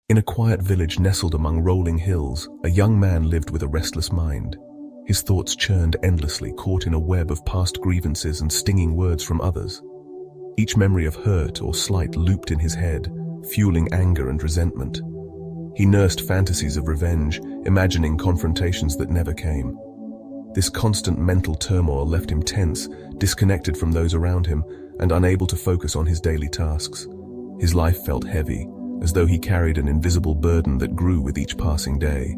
In a quiet village nestled among rolling hills, a young man lived with a restless mind. His thoughts churned endlessly, caught in a web of past grievances and stinging words from others. Each memory of hurt or slight looped in his head, fueling anger and resentment. He nursed fantasies of revenge, imagining confrontations that never came. This constant mental turmoil left him tense, disconnected from those around him, and unable to focus on his daily tasks. His life felt heavy, as though he carried an invisible burden that grew with each passing day.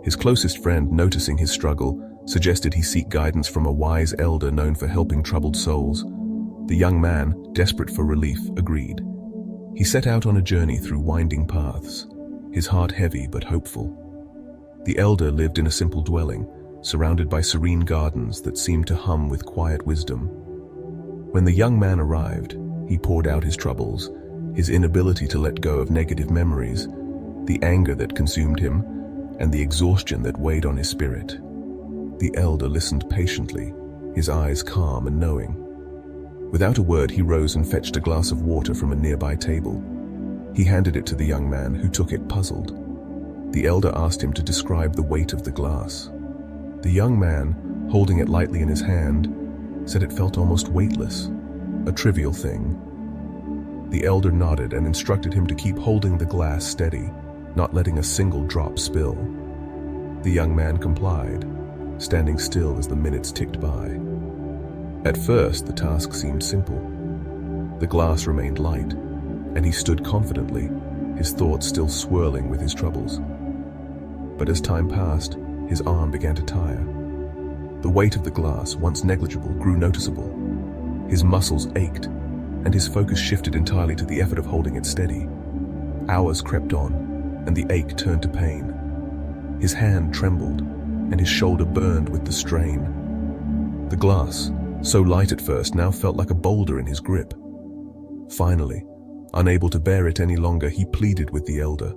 His closest friend, noticing his struggle, suggested he seek guidance from a wise elder known for helping troubled souls. The young man, desperate for relief, agreed. He set out on a journey through winding paths, his heart heavy but hopeful. The elder lived in a simple dwelling, surrounded by serene gardens that seemed to hum with quiet wisdom. When the young man arrived, he poured out his troubles, his inability to let go of negative memories, the anger that consumed him, and the exhaustion that weighed on his spirit. The elder listened patiently, his eyes calm and knowing. Without a word, he rose and fetched a glass of water from a nearby table. He handed it to the young man, who took it puzzled. The elder asked him to describe the weight of the glass. The young man, holding it lightly in his hand, said it felt almost weightless, a trivial thing. The elder nodded and instructed him to keep holding the glass steady, not letting a single drop spill. The young man complied, standing still as the minutes ticked by. At first, the task seemed simple. The glass remained light, and he stood confidently, his thoughts still swirling with his troubles. But as time passed, his arm began to tire. The weight of the glass, once negligible, grew noticeable. His muscles ached, and his focus shifted entirely to the effort of holding it steady. Hours crept on, and the ache turned to pain. His hand trembled, and his shoulder burned with the strain. The glass, so light at first, now felt like a boulder in his grip. Finally, unable to bear it any longer, he pleaded with the elder,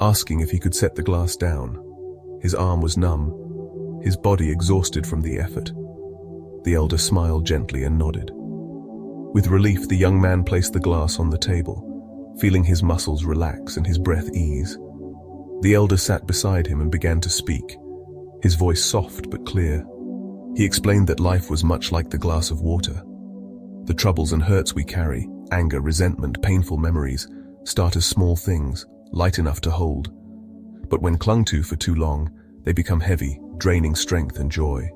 asking if he could set the glass down. His arm was numb, his body exhausted from the effort. The elder smiled gently and nodded. With relief, the young man placed the glass on the table, feeling his muscles relax and his breath ease. The elder sat beside him and began to speak, his voice soft but clear. He explained that life was much like the glass of water. The troubles and hurts we carry, anger, resentment, painful memories, start as small things, light enough to hold. But when clung to for too long, they become heavy, draining strength and joy.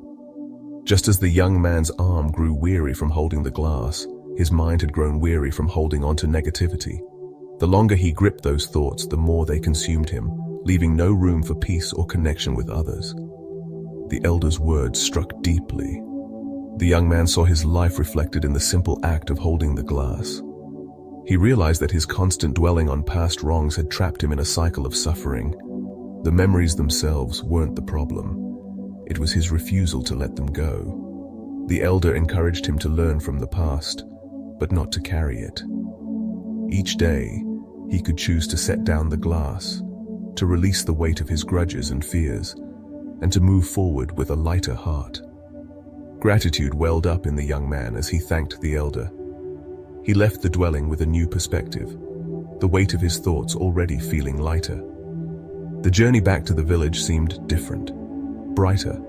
Just as the young man's arm grew weary from holding the glass, his mind had grown weary from holding on to negativity. The longer he gripped those thoughts, the more they consumed him, leaving no room for peace or connection with others. The elder's words struck deeply. The young man saw his life reflected in the simple act of holding the glass. He realized that his constant dwelling on past wrongs had trapped him in a cycle of suffering. The memories themselves weren't the problem. It was his refusal to let them go. The elder encouraged him to learn from the past, but not to carry it. Each day, he could choose to set down the glass, to release the weight of his grudges and fears, and to move forward with a lighter heart. Gratitude welled up in the young man as he thanked the elder. He left the dwelling with a new perspective, the weight of his thoughts already feeling lighter. The journey back to the village seemed different, brighter,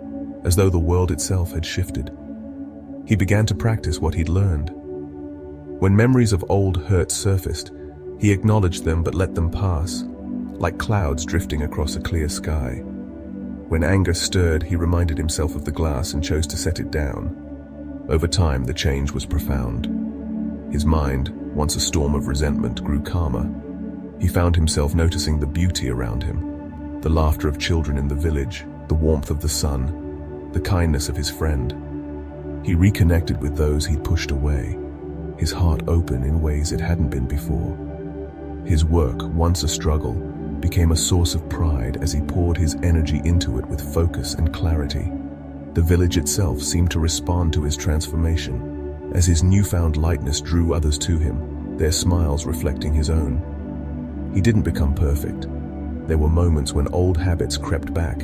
as though the world itself had shifted. He began to practice what he'd learned. When memories of old hurts surfaced, he acknowledged them but let them pass, like clouds drifting across a clear sky. When anger stirred, he reminded himself of the glass and chose to set it down. Over time, the change was profound. His mind, once a storm of resentment, grew calmer. He found himself noticing the beauty around him, the laughter of children in the village, the warmth of the sun, the kindness of his friend. He reconnected with those he'd pushed away, his heart open in ways it hadn't been before. His work, once a struggle, became a source of pride as he poured his energy into it with focus and clarity. The village itself seemed to respond to his transformation, as his newfound lightness drew others to him, their smiles reflecting his own. He didn't become perfect. There were moments when old habits crept back,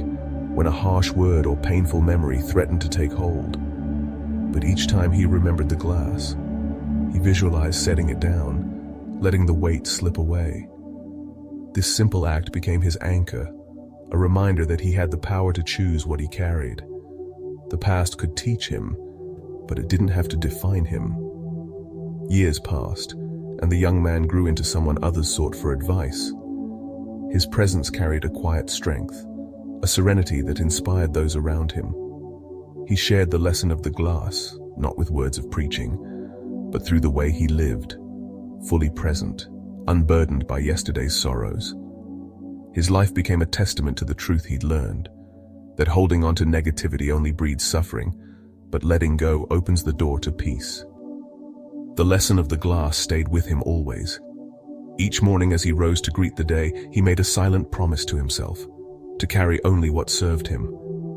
when a harsh word or painful memory threatened to take hold. But each time he remembered the glass, he visualized setting it down, letting the weight slip away. This simple act became his anchor, a reminder that he had the power to choose what he carried. The past could teach him, but it didn't have to define him. Years passed, and the young man grew into someone others sought for advice. His presence carried a quiet strength, a serenity that inspired those around him. He shared the lesson of the glass, not with words of preaching, but through the way he lived, fully present, unburdened by yesterday's sorrows. His life became a testament to the truth he'd learned, that holding on to negativity only breeds suffering, but letting go opens the door to peace. The lesson of the glass stayed with him always. Each morning as he rose to greet the day, he made a silent promise to himself, to carry only what served him,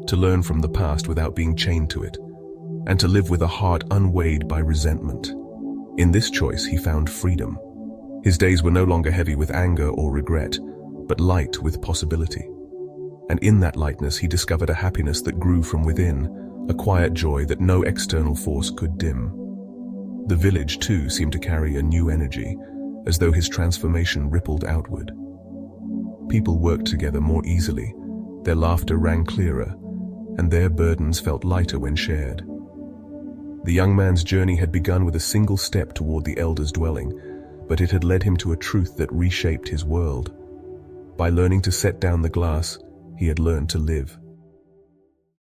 to learn from the past without being chained to it, and to live with a heart unweighed by resentment. In this choice he found freedom. His days were no longer heavy with anger or regret, but light with possibility. And in that lightness he discovered a happiness that grew from within, a quiet joy that no external force could dim. The village, too, seemed to carry a new energy, as though his transformation rippled outward. People worked together more easily, their laughter rang clearer, and their burdens felt lighter when shared. The young man's journey had begun with a single step toward the elder's dwelling, but it had led him to a truth that reshaped his world. By learning to set down the glass, he had learned to live.